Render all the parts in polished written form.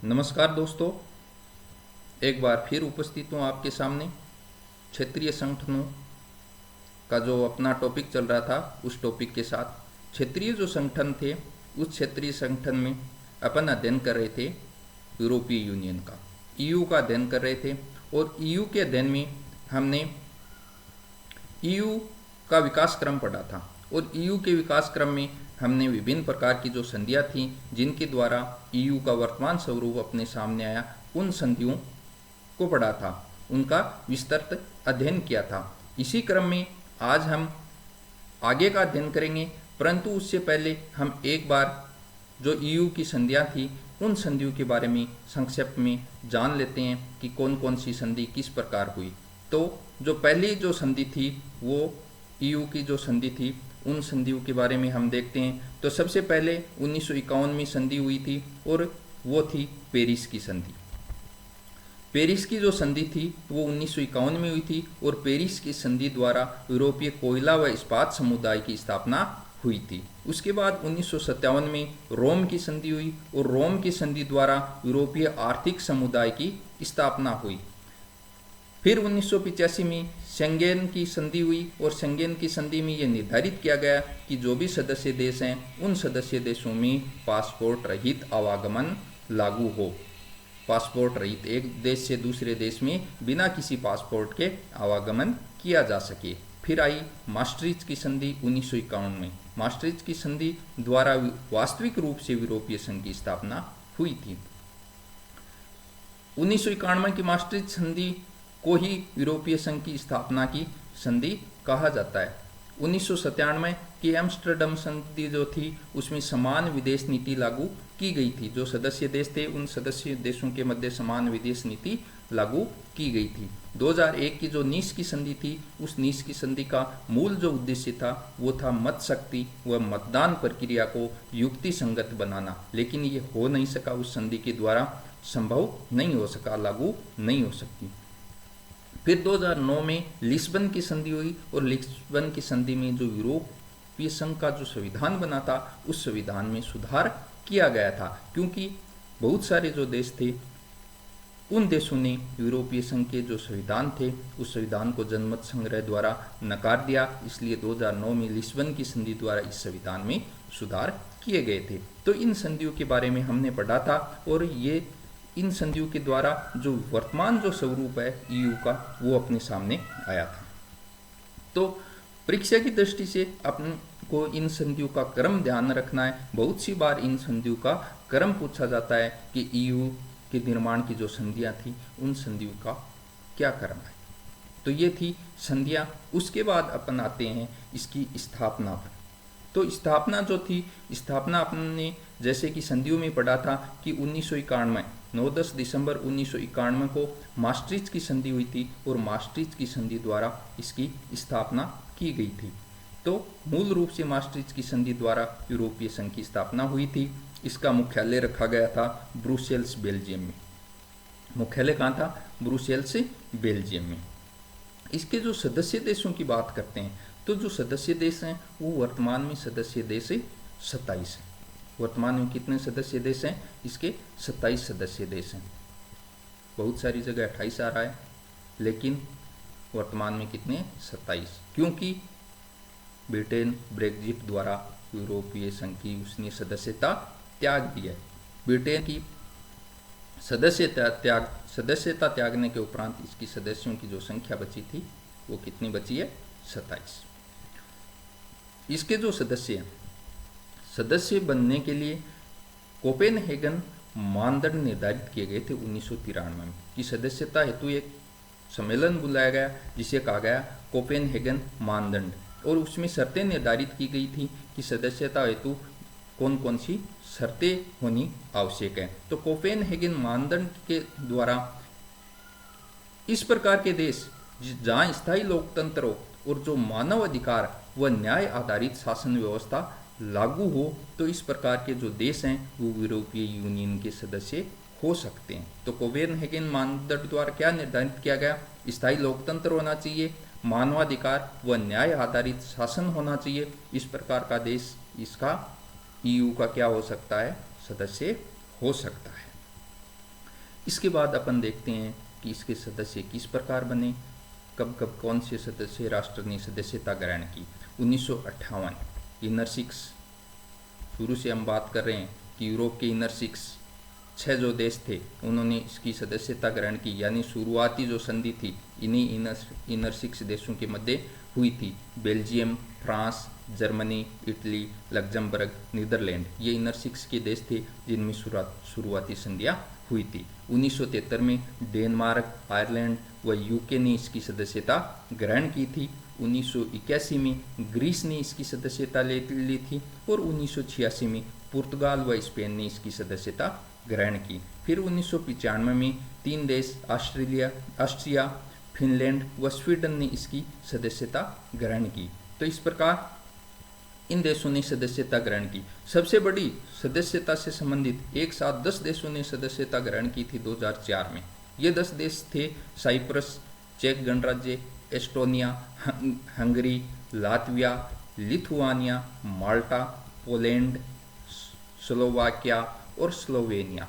नमस्कार दोस्तों, एक बार फिर उपस्थित हूँ आपके सामने। क्षेत्रीय संगठनों का जो अपना टॉपिक चल रहा था उस टॉपिक के साथ। क्षेत्रीय जो संगठन थे उस क्षेत्रीय संगठन में अपन अध्ययन कर रहे थे यूरोपीय यूनियन का, ईयू का अध्ययन कर रहे थे। और ईयू के अध्ययन में हमने ईयू का विकास क्रम पढ़ा था। और ईयू के विकास क्रम में हमने विभिन्न प्रकार की जो संधियाँ थीं जिनके द्वारा ईयू का वर्तमान स्वरूप अपने सामने आया, उन संधियों को पढ़ा था, उनका विस्तृत अध्ययन किया था। इसी क्रम में आज हम आगे का अध्ययन करेंगे, परंतु उससे पहले हम एक बार जो ईयू की संधियाँ थी उन संधियों के बारे में संक्षेप में जान लेते हैं कि कौन कौन सी संधि किस प्रकार हुई। तो जो पहली जो संधि थी वो ईयू की जो संधि थी, उन संधियों के बारे में हम देखते हैं। तो सबसे पहले 1951 में संधि हुई थी और वो थी पेरिस की संधि। पेरिस की जो संधि थी वो 1951 में हुई थी और पेरिस की संधि द्वारा यूरोपीय कोयला व इस्पात समुदाय की स्थापना हुई थी। उसके बाद 1957 में रोम की संधि हुई और रोम की संधि द्वारा यूरोपीय आर्थिक समुदाय की स्थापना हुई। फिर 1985 में शेंगेन की संधि हुई और शेंगेन की संधि में यह निर्धारित किया गया कि जो भी सदस्य देश हैं उन सदस्य देशों में पासपोर्ट रहित आवागमन लागू हो। पासपोर्ट रहित एक देश से दूसरे देश में बिना किसी पासपोर्ट के आवागमन किया जा सके। फिर आई maastricht की संधि 1951 में। maastricht की संधि द्वारा वास्तविक रूप से यूरोपीय संघ की स्थापना हुई थी। 1991 की maastricht संधि को ही यूरोपीय संघ की स्थापना की संधि कहा जाता है। 1997 की एम्स्टर्डम संधि जो थी उसमें समान विदेश नीति लागू की गई थी। जो सदस्य देश थे उन सदस्य देशों के मध्य समान विदेश नीति लागू की गई थी। 2001 की जो नीस की संधि थी, उस नीस की संधि का मूल जो उद्देश्य था वो था मत शक्ति व मतदान प्रक्रिया को युक्ति संगत बनाना, लेकिन ये हो नहीं सका, उस संधि के द्वारा संभव नहीं हो सका, लागू नहीं हो सकती। फिर 2009 में लिस्बन की संधि हुई और लिस्बन की संधि में जो यूरोपीय संघ का जो संविधान बना था उस संविधान में सुधार किया गया था, क्योंकि बहुत सारे जो देश थे उन देशों ने यूरोपीय संघ के जो संविधान थे उस संविधान को जनमत संग्रह द्वारा नकार दिया। इसलिए 2009 में लिस्बन की संधि द्वारा इस संविधान में सुधार किए गए थे। तो इन संधियों के बारे में हमने पढ़ा था और ये इन संधियों के द्वारा जो वर्तमान जो स्वरूप है ईयू का वो अपने सामने आया था। तो परीक्षा की दृष्टि से अपन को इन संधियों का क्रम ध्यान रखना है। बहुत सी बार इन संधियों का क्रम पूछा जाता है कि ईयू के निर्माण की जो संधियां थी उन संधियों का क्या क्रम है। तो ये थी संधियां। उसके बाद अपन आते हैं इसकी स्थापना पर। तो स्थापना जो थी, स्थापना अपने जैसे कि संधियों में पढ़ा था कि 1991 9-10 दिसंबर 1991 को maastricht की संधि हुई थी और maastricht की संधि द्वारा इसकी स्थापना की गई थी। तो मूल रूप से maastricht की संधि द्वारा यूरोपीय संघ की स्थापना हुई थी। इसका मुख्यालय रखा गया था ब्रुसेल्स, बेल्जियम में। मुख्यालय कहाँ था? ब्रुसेल्स, बेल्जियम में। इसके जो सदस्य देशों की बात करते हैं तो जो सदस्य देश हैं वो वर्तमान में सदस्य देश 27 हैं। वर्तमान में कितने सदस्य देश हैं? इसके 27 सदस्य देश हैं। बहुत सारी जगह 28 आ रहा है, लेकिन वर्तमान में कितने? 27, क्योंकि ब्रिटेन ब्रेग्जिट द्वारा यूरोपीय संघ की उसने सदस्यता त्याग दी है। ब्रिटेन की सदस्यता त्यागने के उपरांत इसकी सदस्यों की जो संख्या बची थी वो कितनी बची है? 27। इसके जो सदस्य बनने के लिए कोपेनहेगन मानदंड निर्धारित किए गए थे 1993 में कि सदस्यता हेतु एक सम्मेलन बुलाया गया जिसे कहा गया कोपेनहेगन मानदंड, और उसमें शर्तें निर्धारित की गई थी कि सदस्यता हेतु कौन कौन सी शर्तें होनी आवश्यक है। तो कोपेनहेगन मानदंड के द्वारा इस प्रकार के देश जहाँ स्थायी लोकतंत्र हो और जो मानव अधिकार व न्याय आधारित शासन व्यवस्था लागू हो, तो इस प्रकार के जो देश हैं वो यूरोपीय यूनियन के सदस्य हो सकते हैं। तो कोपेनहेगन मानदंड द्वारा क्या निर्धारित किया गया? स्थायी लोकतंत्र होना चाहिए, मानवाधिकार व न्याय आधारित शासन होना चाहिए। इस प्रकार का देश इसका ईयू का क्या हो सकता है? सदस्य हो सकता है। इसके बाद अपन देखते हैं कि इसके सदस्य किस प्रकार बने, कब कब कौन से सदस्य राष्ट्र ने सदस्यता ग्रहण की। 1958 इनर सिक्स, शुरू से हम बात कर रहे हैं कि यूरोप के इनर सिक्स 6 जो देश थे उन्होंने इसकी सदस्यता ग्रहण की, यानी शुरुआती जो संधि थी इन्हीं इनर सिक्स देशों के मध्य हुई थी। Belgium, France, Germany, Italy, Luxembourg, Netherlands, ये इनर सिक्स के देश थे जिनमें शुरुआती संधियाँ हुई थी। 1973 में डेनमार्क, आयरलैंड व यूके ने इसकी सदस्यता ग्रहण की थी। 1981 में ग्रीस ने इसकी सदस्यता ले ली थी और 1986 में पुर्तगाल व स्पेन ने इसकी सदस्यता ग्रहण की। फिर 1995 में 3 देश ऑस्ट्रिया, फिनलैंड व स्वीडन ने इसकी सदस्यता ग्रहण की। तो इस प्रकार इन देशों ने सदस्यता ग्रहण की। सबसे बड़ी सदस्यता से संबंधित एक साथ 10 देशों ने सदस्यता ग्रहण की थी 2004 में। ये 10 देश थे साइप्रस, चेक गणराज्य, एस्टोनिया, हंगरी, लातविया, लिथुआनिया, माल्टा, पोलैंड, स्लोवाकिया और स्लोवेनिया।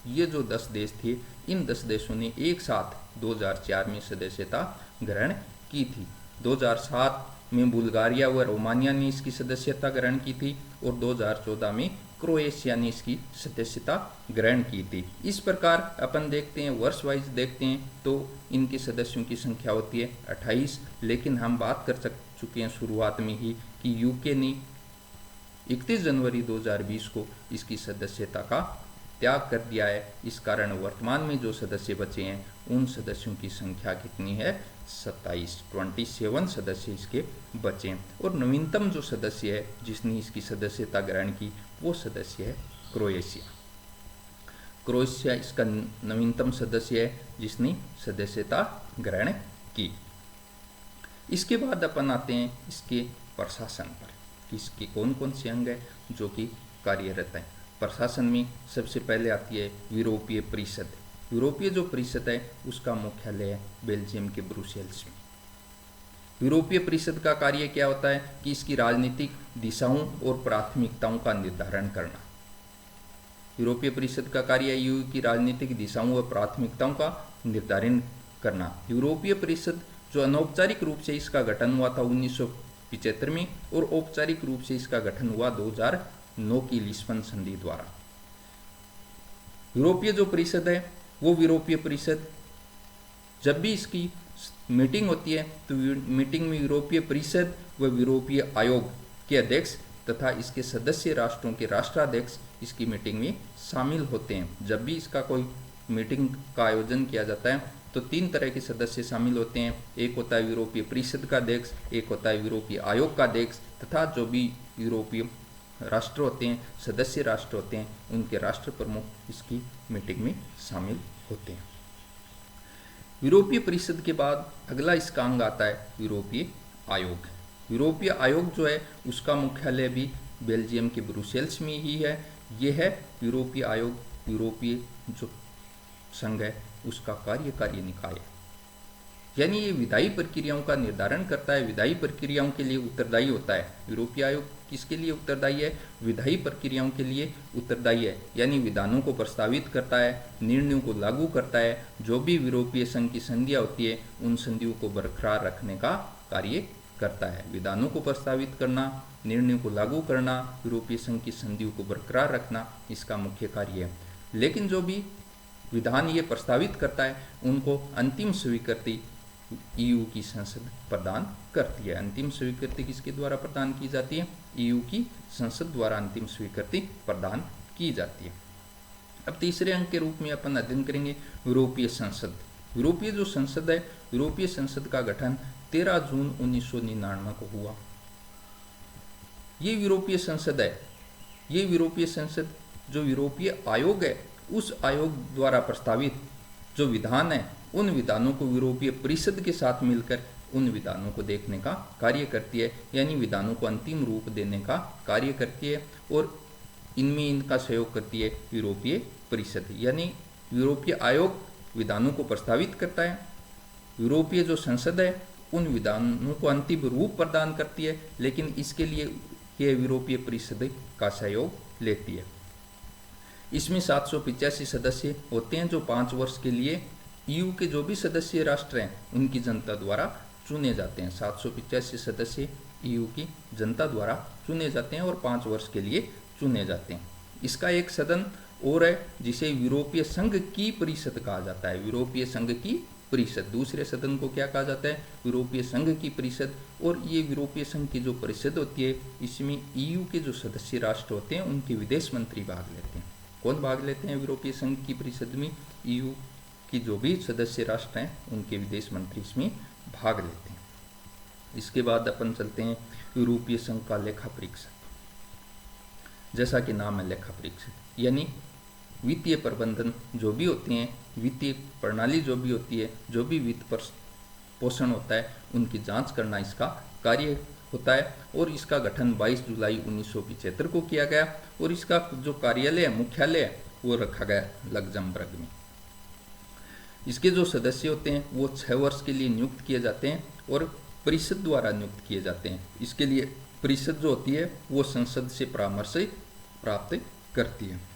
ये जो 10 देश थे, इन 10 देशों ने एक साथ 2004 में सदस्यता ग्रहण की थी। 2007 में बुल्गारिया व रोमानिया ने इसकी सदस्यता ग्रहण की थी और 2014 में क्रोएशिया ने इसकी सदस्यता ग्रहण की थी। इस प्रकार अपन देखते हैं, वर्ष वाइज देखते हैं तो इनके सदस्यों की संख्या होती है 28, लेकिन हम बात कर चुके हैं शुरुआत में ही कि यूके ने 31 जनवरी 2020 को इसकी सदस्यता का त्याग कर दिया है। इस कारण वर्तमान में जो सदस्य बचे हैं उन सदस्यों की संख्या कितनी है, 27 सदस्य इसके बचे हैं। और नवीनतम जो सदस्य है जिसने इसकी सदस्यता ग्रहण की वो सदस्य है क्रोएशिया। क्रोएशिया इसका नवीनतम सदस्य है जिसने सदस्यता ग्रहण की। इसके बाद अपन आते हैं इसके प्रशासन पर, कि इसके कौन कौन से अंग है जो कि कार्यरत हैं। प्रशासन में सबसे पहले आती है यूरोपीय परिषद। यूरोपीय जो परिषद है उसका मुख्यालय है बेल्जियम के ब्रुसेल्स में। यूरोपीय परिषद का कार्य क्या होता है कि इसकी राजनीतिक दिशाओं और प्राथमिकताओं का निर्धारण करना। यूरोपीय परिषद का कार्य यूरोप की राजनीतिक दिशाओं और प्राथमिकताओं का निर्धारण करना। यूरोपीय परिषद जो अनौपचारिक रूप से इसका गठन हुआ था 1975 में और औपचारिक रूप से इसका गठन हुआ 2009 की लिस्बन संधि द्वारा। यूरोपीय जो परिषद है वो यूरोपीय परिषद जब भी इसकी मीटिंग होती है तो मीटिंग में यूरोपीय परिषद व यूरोपीय आयोग के अध्यक्ष तथा इसके सदस्य राष्ट्रों के राष्ट्राध्यक्ष इसकी मीटिंग में शामिल होते हैं। जब भी इसका कोई मीटिंग का आयोजन किया जाता है तो 3 तरह के सदस्य शामिल होते हैं। एक होता है यूरोपीय परिषद का अध्यक्ष, एक होता है यूरोपीय आयोग का अध्यक्ष तथा जो भी यूरोपीय राष्ट्र होते हैं, सदस्य राष्ट्र होते हैं, उनके राष्ट्र प्रमुख इसकी मीटिंग में शामिल होते हैं। यूरोपीय परिषद के बाद अगला इसका अंग आता है यूरोपीय आयोग। यूरोपीय आयोग जो है उसका मुख्यालय भी बेल्जियम के ब्रुसेल्स में ही है। ये है यूरोपीय आयोग, यूरोपीय जो संघ है उसका कार्यकारी निकाय, यानी ये विधायी प्रक्रियाओं का निर्धारण करता है, विधायी प्रक्रियाओं के लिए उत्तरदायी होता है। यूरोपीय आयोग किसके लिए उत्तरदायी है, विधायी प्रक्रियाओं के लिए उत्तरदायी है, यानी विधानों को प्रस्तावित करता है, निर्णयों को लागू करता है। जो भी यूरोपीय संघ की संधियाँ होती है उन संधियों को बरकरार रखने का कार्य करता है। विधानों को प्रस्तावित करना, निर्णयों को लागू करना, यूरोपीय संघ की संधियों को बरकरार रखना इसका मुख्य कार्य है। लेकिन जो भी विधान ये प्रस्तावित करता है उनको अंतिम स्वीकृति ईयू की संसद प्रदान करती है। अंतिम स्वीकृति किसके द्वारा प्रदान की जाती है, ईयू की संसद द्वारा अंतिम स्वीकृति प्रदान की जाती है। अब तीसरे अंक के रूप में अपन अध्ययन करेंगे यूरोपीय संसद। यूरोपीय जो संसद है, यूरोपीय संसद का गठन 13 जून 1999 को हुआ। ये यूरोपीय संसद है, ये यूरोपीय संसद जो यूरोपीय आयोग है उस आयोग द्वारा प्रस्तावित जो विधान है उन विधानों को यूरोपीय परिषद के साथ मिलकर उन विधानों को देखने का कार्य करती है, यानी विधानों को अंतिम रूप देने का कार्य करती है और इनमें इनका सहयोग करती है यूरोपीय परिषद। यानी यूरोपीय आयोग विधानों को प्रस्तावित करता है, यूरोपीय जो संसद है उन विधानों को अंतिम रूप प्रदान करती है, लेकिन इसके लिए यह यूरोपीय परिषद का सहयोग लेती है। इसमें 785 सदस्य होते हैं जो 5 वर्ष के लिए ईयू के जो भी सदस्य राष्ट्र हैं उनकी जनता द्वारा चुने जाते हैं। 785 सदस्य ईयू की जनता द्वारा चुने जाते हैं और 5 वर्ष के लिए चुने जाते हैं। इसका एक सदन और है जिसे यूरोपीय संघ की परिषद कहा जाता है। यूरोपीय संघ की परिषद, दूसरे सदन को क्या कहा जाता है? यूरोपीय संघ की परिषद। और ये यूरोपीय संघ की जो परिषद होती है इसमें ईयू के जो सदस्य राष्ट्र होते हैं उनके विदेश मंत्री भाग लेते हैं। कौन भाग लेते हैं यूरोपीय संघ की परिषद में? ईयू की जो भी सदस्य राष्ट्र हैं उनके विदेश मंत्री इसमें भाग लेते हैं। इसके बाद अपन चलते हैं यूरोपीय संघ का लेखा परीक्षक। जैसा कि नाम है लेखा परीक्षक, यानी वित्तीय प्रबंधन जो भी होते हैं, वित्तीय प्रणाली जो भी होती है, जो भी वित्त पर पोषण होता है उनकी जांच करना इसका कार्य होता है। और इसका गठन 22 जुलाई 1975 को किया गया और इसका जो कार्यालय है, मुख्यालय है, वो रखा गया लक्जमबर्ग में। इसके जो सदस्य होते हैं वो 6 वर्ष के लिए नियुक्त किए जाते हैं और परिषद द्वारा नियुक्त किए जाते हैं। इसके लिए परिषद जो होती है वो संसद से परामर्श प्राप्त करती है।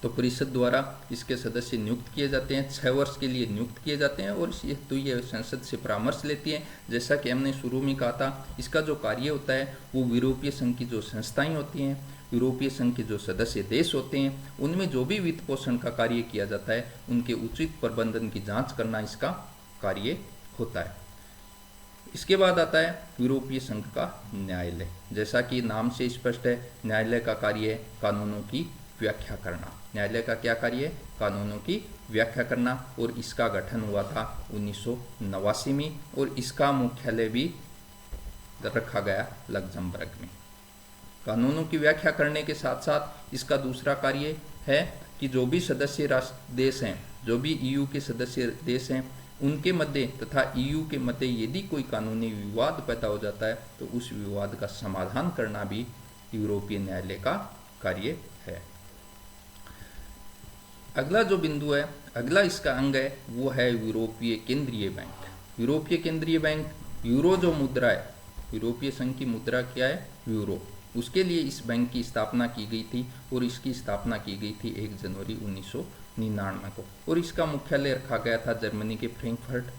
तो परिषद द्वारा इसके सदस्य नियुक्त किए जाते हैं, 6 वर्ष के लिए नियुक्त किए जाते हैं और तो ये संसद से परामर्श लेती है। जैसा कि हमने शुरू में कहा था, इसका जो कार्य होता है वो यूरोपीय संघ की जो संस्थाएं होती हैं, यूरोपीय संघ के जो सदस्य देश होते हैं, उनमें जो भी वित्त पोषण का कार्य किया जाता है उनके उचित प्रबंधन की जाँच करना इसका कार्य होता है। इसके बाद आता है यूरोपीय संघ का न्यायालय। जैसा कि नाम से स्पष्ट है, न्यायालय का कार्य है कानूनों की व्याख्या करना। न्यायालय का क्या कार्य है? कानूनों की व्याख्या करना। और इसका गठन हुआ था 1989 में और इसका मुख्यालय भी रखा गया लक्जमबर्ग में। कानूनों की व्याख्या करने के साथ साथ इसका दूसरा कार्य है कि जो भी सदस्य राष्ट्र देश हैं, जो भी ईयू के सदस्य देश हैं, उनके मध्य तथा ईयू के मध्य यदि कोई कानूनी विवाद पैदा हो जाता है तो उस विवाद का समाधान करना भी यूरोपीय न्यायालय का कार्य है। अगला जो बिंदु है, अगला इसका अंग है वो है यूरोपीय केंद्रीय बैंक। यूरोपीय केंद्रीय बैंक, यूरो जो मुद्रा है, यूरोपीय संघ की मुद्रा क्या है? यूरो। उसके लिए इस बैंक की स्थापना की गई थी और इसकी स्थापना की गई थी 1 जनवरी 1999 को और इसका मुख्यालय रखा गया था जर्मनी के फ्रैंकफर्ट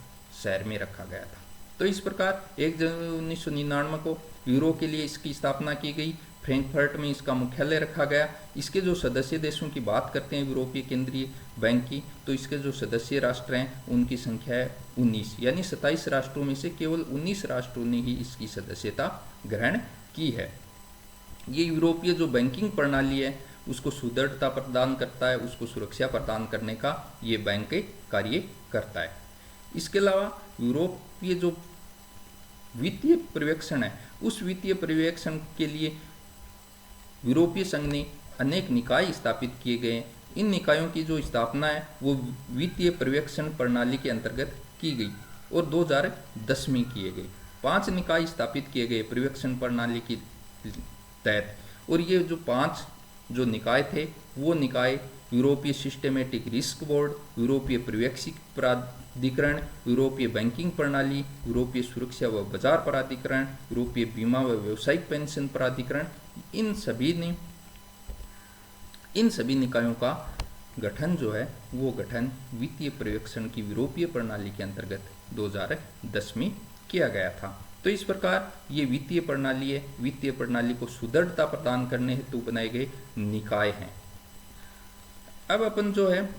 शहर में रखा गया था। तो इस प्रकार 1 जनवरी 1999 को यूरो के लिए इसकी स्थापना की गई, फ्रैंकफर्ट में इसका मुख्यालय रखा गया। इसके जो सदस्य देशों की बात करते हैं यूरोपीय केंद्रीय बैंक की, तो इसके जो सदस्य राष्ट्र हैं उनकी संख्या है 19, यानी 27 राष्ट्रों में से केवल 19 राष्ट्रों ने ही इसकी सदस्यता ग्रहण की है। ये यूरोपीय जो बैंकिंग प्रणाली है उसको सुदृढ़ता प्रदान करता है, उसको सुरक्षा प्रदान करने का ये बैंक कार्य करता है। इसके अलावा यूरोपीय जो वित्तीय पर्यवेक्षण है, उस वित्तीय पर्यवेक्षण के लिए यूरोपीय संघ ने अनेक निकाय स्थापित किए गए। इन निकायों की जो स्थापना है वो वित्तीय पर्यवेक्षण प्रणाली के अंतर्गत की गई और 2010 में किए गए। 5 निकाय स्थापित किए गए पर्यवेक्षण प्रणाली की तहत और ये जो 5 जो निकाय थे वो निकाय यूरोपीय सिस्टेमेटिक रिस्क बोर्ड, यूरोपीय पर्यवेक्षक प्राधिकरण, यूरोपीय बैंकिंग प्रणाली, यूरोपीय सुरक्षा व बाजार प्राधिकरण, यूरोपीय बीमा व व्यावसायिक पेंशन प्राधिकरण, इन सभी निकायों का गठन जो है वो गठन वित्तीय पर्यवेक्षण की यूरोपीय प्रणाली के अंतर्गत 2010 में किया गया था। तो इस प्रकार ये वित्तीय प्रणाली है, वित्तीय प्रणाली को सुदृढ़ता प्रदान करने हेतु बनाए गए निकाय हैं। अब अपन जो है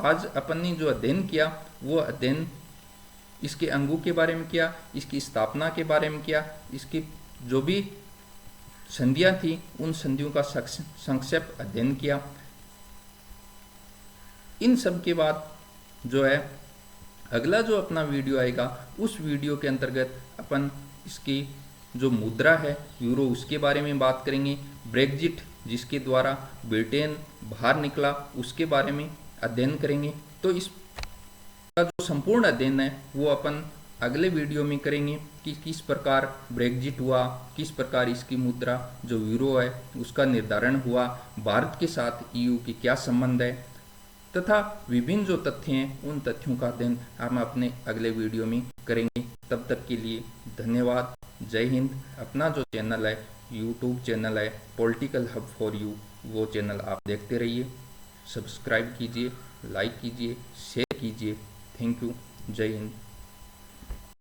आज अपन ने जो अध्ययन किया वो अध्ययन इसके अंगों के बारे में किया, इसकी स्थापना के बारे में किया, इसकी जो भी संधियां थी उन संधियों का संक्षेप अध्ययन किया। इन सब के बाद जो है अगला जो अपना वीडियो आएगा उस वीडियो के अंतर्गत अपन इसकी जो मुद्रा है यूरो उसके बारे में बात करेंगे। ब्रेग्जिट जिसके द्वारा ब्रिटेन बाहर निकला उसके बारे में अध्ययन करेंगे। तो इसका जो संपूर्ण अध्ययन है वो अपन अगले वीडियो में करेंगे कि किस प्रकार ब्रेग्जिट हुआ, किस प्रकार इसकी मुद्रा जो यूरो है उसका निर्धारण हुआ, भारत के साथ ईयू के क्या संबंध है तथा विभिन्न जो तथ्य हैं उन तथ्यों का अध्ययन हम अपने अगले वीडियो में करेंगे। तब तक के लिए धन्यवाद। जय हिंद। अपना जो चैनल है यूट्यूब चैनल है पॉलिटिकल हब फॉर यू, वो चैनल आप देखते रहिए। सब्सक्राइब कीजिए, लाइक कीजिए, शेयर कीजिए। Thank you. जय हिंद।